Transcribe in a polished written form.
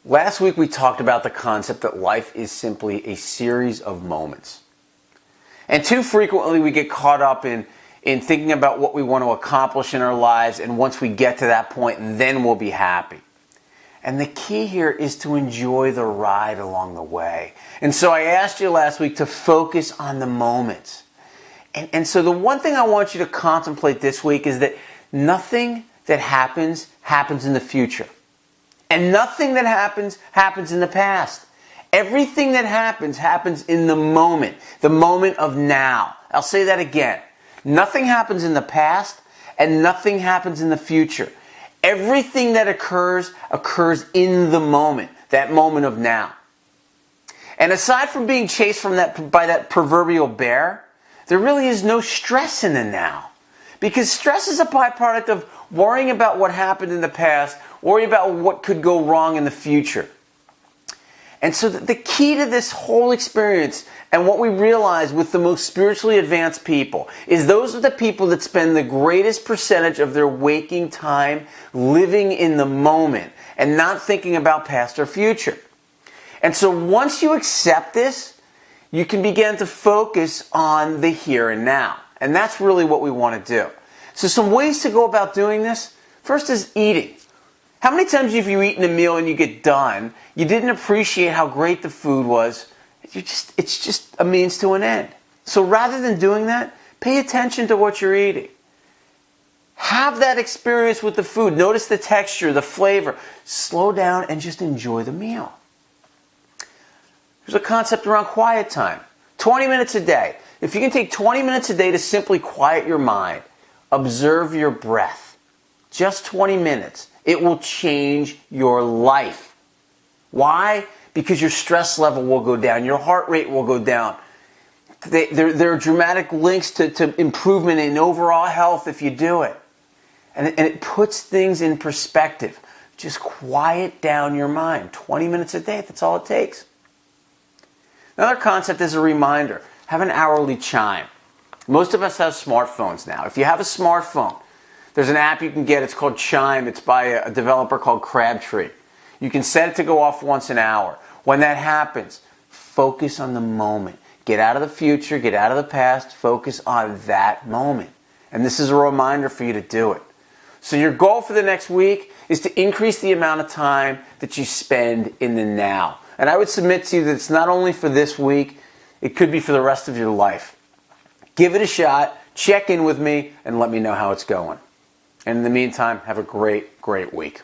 Last week we talked about the concept that life is simply a series of moments. And too frequently we get caught up in thinking about what we want to accomplish in our lives, and once we get to that point, then we'll be happy. And the key here is to enjoy the ride along the way. And so I asked you last week to focus on the moments. And so the one thing I want you to contemplate this week is that nothing that happens in the future. And nothing that happens in the past. Everything that happens in the moment of now. I'll say that again. Nothing happens in the past, and nothing happens in the future. Everything that occurs in the moment, that moment of now. And aside from being chased by that proverbial bear, there really is no stress in the now. Because stress is a byproduct of worrying about what happened in the past, worrying about what could go wrong in the future. And so the key to this whole experience, and what we realize with the most spiritually advanced people, is those are the people that spend the greatest percentage of their waking time living in the moment and not thinking about past or future. And so once you accept this, you can begin to focus on the here and now. And that's really what we want to do. So some ways to go about doing this. First is eating. How many times have you eaten a meal and you get done, you didn't appreciate how great the food was, it's just a means to an end. So rather than doing that, pay attention to what you're eating. Have that experience with the food. Notice the texture, the flavor. Slow down and just enjoy the meal. There's a concept around quiet time. 20 minutes a day. If you can take 20 minutes a day to simply quiet your mind, observe your breath. Just 20 minutes. It will change your life. Why? Because your stress level will go down. Your heart rate will go down. There are dramatic links to improvement in overall health if you do it. And it puts things in perspective. Just quiet down your mind. 20 minutes a day, that's all it takes. Another concept is a reminder. Have an hourly chime. Most of us have smartphones now. If you have a smartphone, there's an app you can get. It's called Chime. It's by a developer called Crabtree. You can set it to go off once an hour. When that happens, focus on the moment. Get out of the future, get out of the past, focus on that moment. And this is a reminder for you to do it. So your goal for the next week is to increase the amount of time that you spend in the now. And I would submit to you that it's not only for this week, it could be for the rest of your life. Give it a shot, check in with me, and let me know how it's going. And in the meantime, have a great, great week.